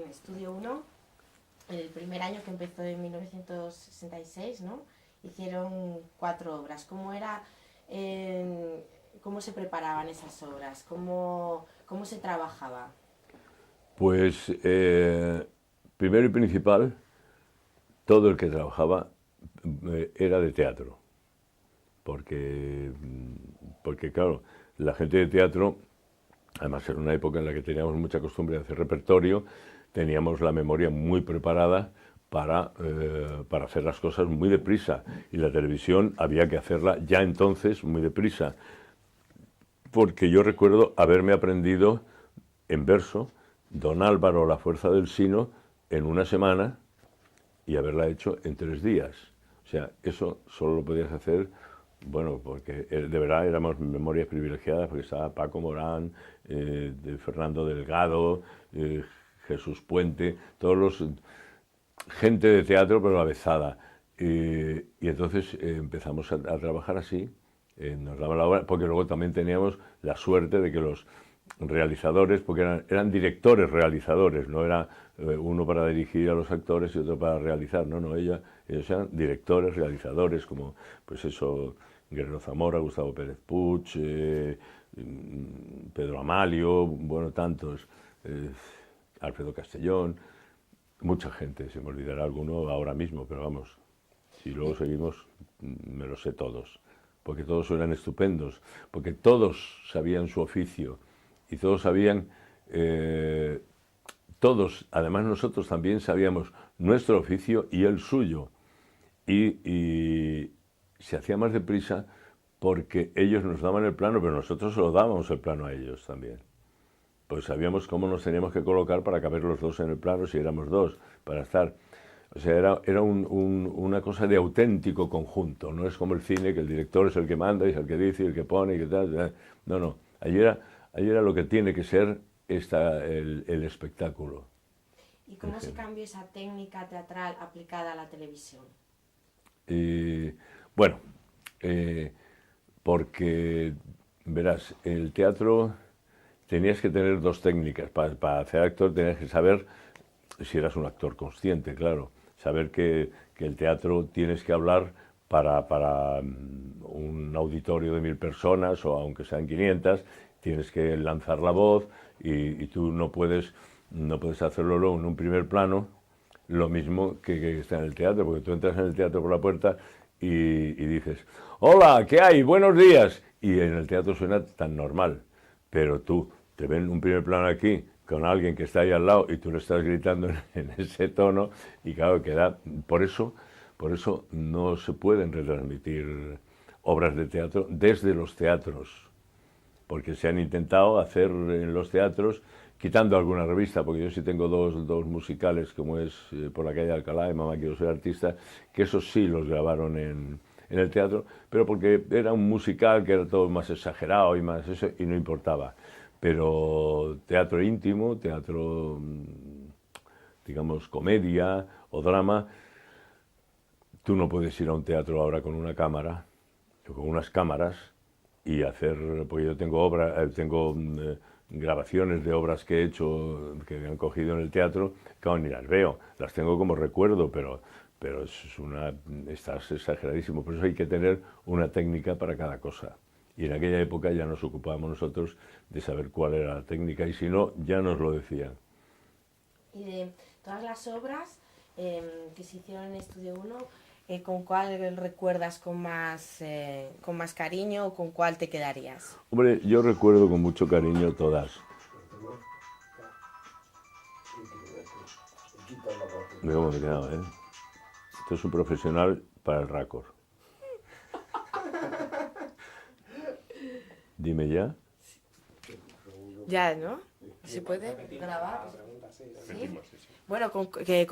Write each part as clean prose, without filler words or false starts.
Estudio 1, el primer año que empezó en 1966, ¿no? Hicieron 4 obras. ¿Cómo era, cómo se preparaban esas obras? ¿Cómo se trabajaba? Pues primero y principal, todo el que trabajaba era de teatro, porque claro, la gente de teatro, además era una época en la que teníamos mucha costumbre de hacer repertorio, teníamos la memoria muy preparada para hacer las cosas muy deprisa, y la televisión había que hacerla ya entonces muy deprisa, porque yo recuerdo haberme aprendido en verso Don Álvaro, la fuerza del sino, en una semana y haberla hecho en 3 días. O sea, eso solo lo podías hacer, bueno, porque de verdad éramos memorias privilegiadas, porque estaba Paco Morán, de Fernando Delgado, Jesús Puente, todos los gente de teatro pero avezada. Y entonces empezamos a trabajar así, nos daban la obra, porque luego también teníamos la suerte de que los realizadores, porque eran directores realizadores, no era uno para dirigir a los actores y otro para realizar, no, ellos eran directores, realizadores, como pues eso, Guerrero Zamora, Gustavo Pérez Puig, Pedro Amalio, bueno, tantos, Alfredo Castellón, mucha gente, se me olvidará alguno ahora mismo, pero vamos, si luego seguimos, me los sé todos, porque todos eran estupendos, porque todos sabían su oficio y todos sabían, todos, además nosotros también sabíamos nuestro oficio y el suyo, y se hacía más deprisa porque ellos nos daban el plano, pero nosotros se lo dábamos el plano a ellos también. Pues sabíamos cómo nos teníamos que colocar para caber los dos en el plano, si éramos dos, para estar. O sea, era una cosa de auténtico conjunto, no es como el cine, que el director es el que manda, y es el que dice, y el que pone, y que tal. No, allí era lo que tiene que ser el espectáculo. ¿Y cómo se cambió esa técnica teatral aplicada a la televisión? Y, bueno, eh, porque, verás, el teatro tenías que tener dos técnicas. Para hacer actor tenías que saber, si eras un actor consciente, claro, saber que el teatro tienes que hablar para un auditorio de 1000 personas, o aunque sean 500, tienes que lanzar la voz y tú no puedes hacerlo luego en un primer plano, lo mismo que está en el teatro, porque tú entras en el teatro por la puerta y dices, hola, ¿qué hay? Buenos días. Y en el teatro suena tan normal, pero tú te ven un primer plano aquí con alguien que está ahí al lado y tú le estás gritando en ese tono y claro, queda. Por eso no se pueden retransmitir obras de teatro desde los teatros, porque se han intentado hacer en los teatros, quitando alguna revista, porque yo sí tengo dos musicales, como es Por la calle de Alcalá y Mamá quiero ser artista, que esos sí los grabaron en el teatro, pero porque era un musical que era todo más exagerado y más eso, y no importaba. Pero teatro íntimo, teatro, digamos, comedia o drama, tú no puedes ir a un teatro ahora con una cámara, o con unas cámaras, y hacer, porque yo tengo tengo grabaciones de obras que he hecho, que me han cogido en el teatro, claro, ni las veo, las tengo como recuerdo, pero estás exageradísimo, por eso hay que tener una técnica para cada cosa. Y en aquella época ya nos ocupábamos nosotros de saber cuál era la técnica, y si no, ya nos lo decían. Y de todas las obras que se hicieron en Estudio 1, ¿con cuál recuerdas con más cariño o con cuál te quedarías? Hombre, yo recuerdo con mucho cariño todas. Mira cómo me he quedado, ¿eh? Esto es un profesional para el récord. Dime ya. Ya, ¿no? ¿Se puede grabar? ¿Sí? Bueno, ¿con qué?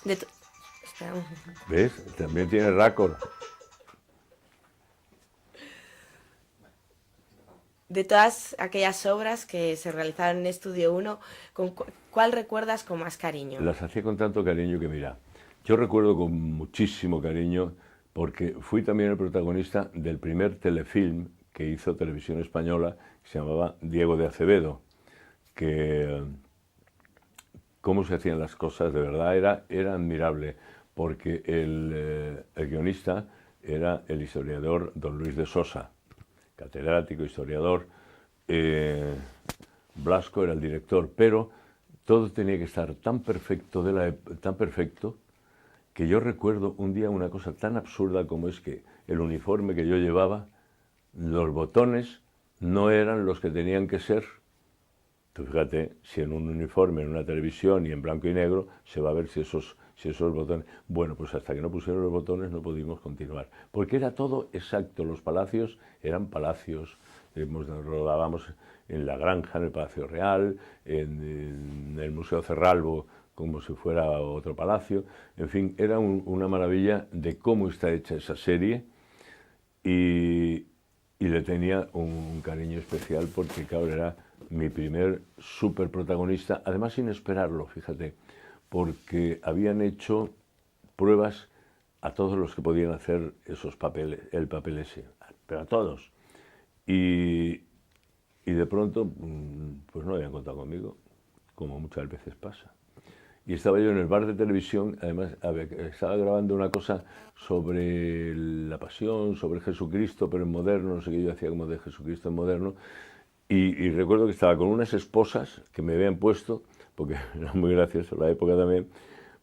Espera. ¿Ves? También tiene récord. De todas aquellas obras que se realizaron en Estudio 1, ¿cuál recuerdas con más cariño? Las hacía con tanto cariño que, mira, yo recuerdo con muchísimo cariño porque fui también el protagonista del primer telefilm que hizo Televisión Española, que se llamaba Diego de Acevedo, que cómo se hacían las cosas, de verdad, era admirable, porque el guionista era el historiador don Luis de Sosa, catedrático, historiador. Blasco era el director, pero todo tenía que estar tan perfecto, tan perfecto, que yo recuerdo un día una cosa tan absurda como es que el uniforme que yo llevaba, los botones no eran los que tenían que ser. Tú fíjate, si en un uniforme, en una televisión y en blanco y negro, se va a ver si esos botones... Bueno, pues hasta que no pusieron los botones no pudimos continuar, porque era todo exacto, los palacios eran palacios, rodábamos en La Granja, en el Palacio Real, en el Museo Cerralbo, como si fuera otro palacio. En fin, era una maravilla de cómo está hecha esa serie, y le tenía un cariño especial porque, claro, era mi primer súper protagonista, además sin esperarlo, fíjate, porque habían hecho pruebas a todos los que podían hacer esos papeles, el papel ese, pero a todos. Y de pronto, pues no habían contado conmigo, como muchas veces pasa. Y estaba yo en el bar de televisión, además estaba grabando una cosa sobre la pasión, sobre Jesucristo, pero en moderno, no sé qué, yo hacía como de Jesucristo en moderno, y recuerdo que estaba con unas esposas que me habían puesto, porque era muy gracioso la época también,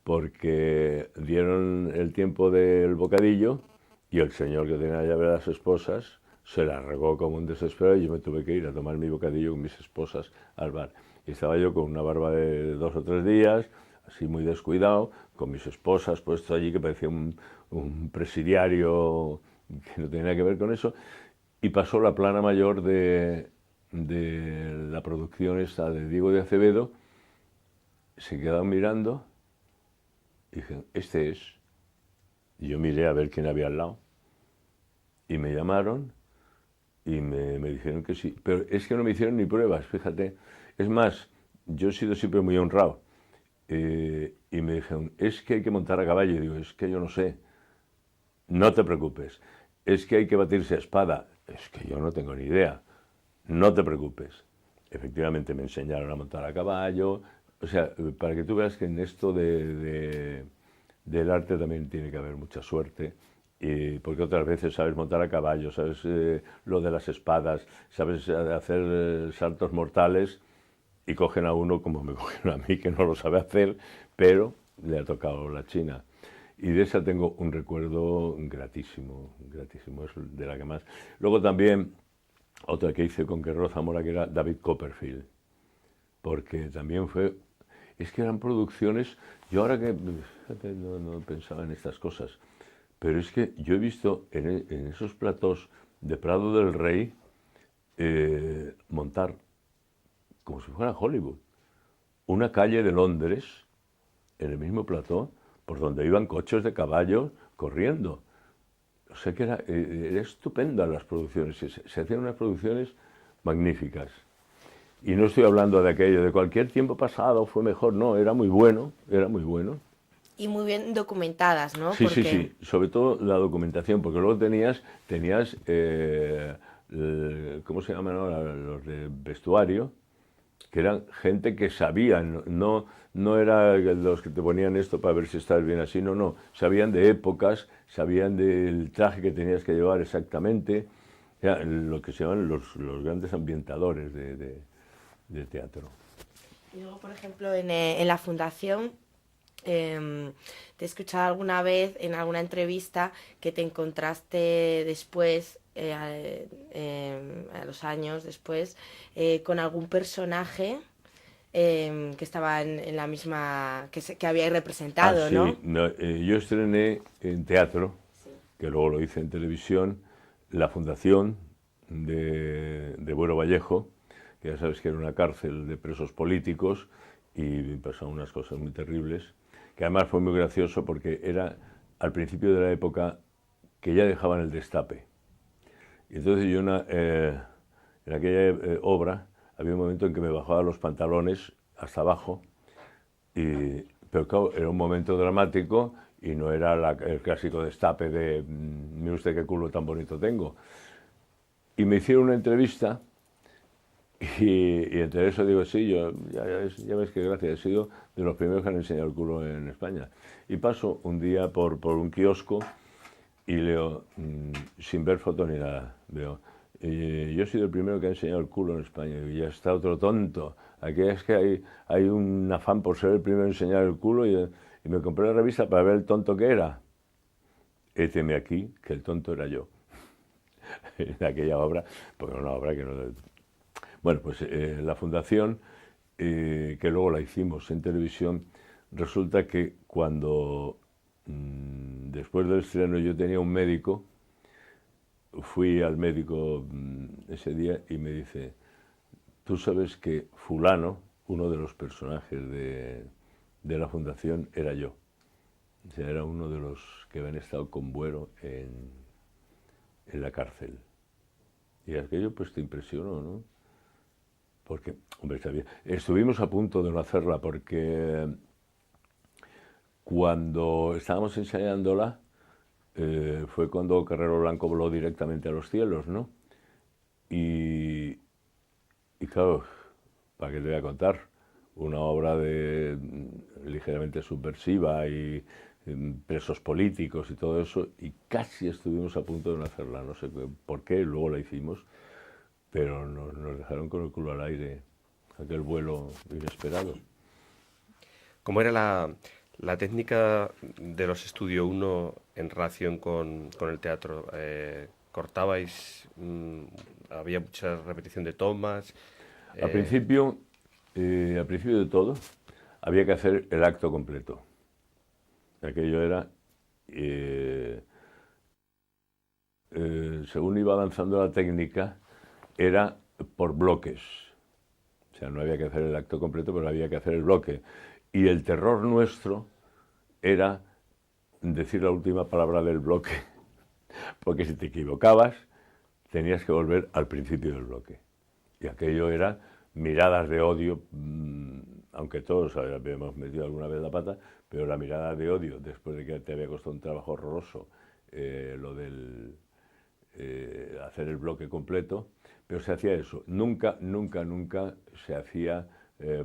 porque dieron el tiempo del bocadillo y el señor que tenía la llave de las esposas se la regó como un desesperado y yo me tuve que ir a tomar mi bocadillo con mis esposas al bar. Y estaba yo con una barba de 2 o 3 días, así muy descuidado, con mis esposas puesto allí, que parecía un presidiario que no tenía nada que ver con eso, y pasó la plana mayor de la producción esta de Diego de Acevedo, se quedaron mirando y dije, este es. Y yo miré a ver quién había al lado y me llamaron y me dijeron que sí, pero es que no me hicieron ni pruebas, fíjate. Es más, yo he sido siempre muy honrado, y me dijeron, es que hay que montar a caballo. Y digo, es que yo no sé. No te preocupes, es que hay que batirse a espada. Es que yo no tengo ni idea. No te preocupes. Efectivamente me enseñaron a montar a caballo. O sea, para que tú veas que en esto del arte también tiene que haber mucha suerte, porque otras veces sabes montar a caballo, sabes lo de las espadas, sabes hacer saltos mortales, y cogen a uno como me cogieron a mí, que no lo sabe hacer, pero le ha tocado la China. Y de esa tengo un recuerdo gratísimo, gratísimo, es de la que más. Luego también otra que hice con Querro Zamora, que era David Copperfield, porque también fue... Es que eran producciones... Yo ahora que... Fíjate, no pensaba en estas cosas, pero es que yo he visto en esos platós de Prado del Rey montar, como si fuera Hollywood, una calle de Londres, en el mismo plató, por donde iban coches de caballo corriendo. O sea que era estupenda las producciones, se hacían unas producciones magníficas. Y no estoy hablando de aquello, de cualquier tiempo pasado fue mejor, no, era muy bueno, era muy bueno. Y muy bien documentadas, ¿no? Sí, porque... sí, sobre todo la documentación, porque luego tenías ¿cómo se llaman ahora? Los de vestuario, que eran gente que sabían, no era los que te ponían esto para ver si estás bien así, no, sabían de épocas, sabían del traje que tenías que llevar exactamente, era lo que se llaman los grandes ambientadores de teatro. Y luego, por ejemplo, en la Fundación, te he escuchado alguna vez en alguna entrevista que te encontraste después, a los años después, con algún personaje que estaba en la misma, que habíais representado, sí, ¿no? Yo estrené en teatro, Sí. que luego lo hice en televisión, la fundación de Buero Vallejo, que ya sabes que era una cárcel de presos políticos y pasaron unas cosas muy terribles, que además fue muy gracioso porque era al principio de la época que ya dejaban el destape. Y entonces yo en aquella obra había un momento en que me bajaba los pantalones hasta abajo, pero claro, era un momento dramático y no era el clásico destape de mire usted qué culo tan bonito tengo. Y me hicieron una entrevista Y entre eso digo, sí, yo ya ves que gracias, he sido de los primeros que han enseñado el culo en España. Y paso un día por un kiosco y leo, sin ver fotos ni nada, veo, yo he sido el primero que ha enseñado el culo en España. Y ya está otro tonto. Aquí es que hay un afán por ser el primero en enseñar el culo y me compré la revista para ver el tonto que era. Éteme aquí que el tonto era yo. En aquella obra, porque era una obra que no... Bueno, pues la fundación, que luego la hicimos en televisión, resulta que cuando después del estreno yo tenía un médico, fui al médico ese día y me dice, tú sabes que fulano, uno de los personajes de la fundación, era yo. O sea, era uno de los que habían estado con Buero en la cárcel. Y aquello pues te impresionó, ¿no? Porque, hombre, está bien. Estuvimos a punto de no hacerla porque cuando estábamos ensayándola fue cuando Carrero Blanco voló directamente a los cielos, ¿no? Y, y claro, ¿para qué te voy a contar? Una obra ligeramente subversiva y presos políticos y todo eso, y casi estuvimos a punto de no hacerla, no sé por qué, luego la hicimos, pero nos dejaron con el culo al aire, aquel vuelo inesperado. ¿Cómo era la técnica de los Estudio 1 en relación con el teatro? ¿Cortabais? ¿Había mucha repetición de tomas? Al Eh, principio, al principio de todo, había que hacer el acto completo. Aquello era, eh, según iba avanzando la técnica, era por bloques. O sea, no había que hacer el acto completo, pero había que hacer el bloque. Y el terror nuestro era decir la última palabra del bloque, porque si te equivocabas, tenías que volver al principio del bloque. Y aquello era miradas de odio, aunque todos habíamos metido alguna vez la pata, pero la mirada de odio, después de que te había costado un trabajo horroroso, lo del hacer el bloque completo, pero se hacía eso. Nunca, nunca, nunca se hacía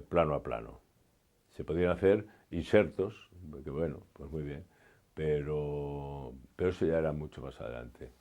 plano a plano. Se podían hacer insertos, que bueno, pues muy bien, pero eso ya era mucho más adelante.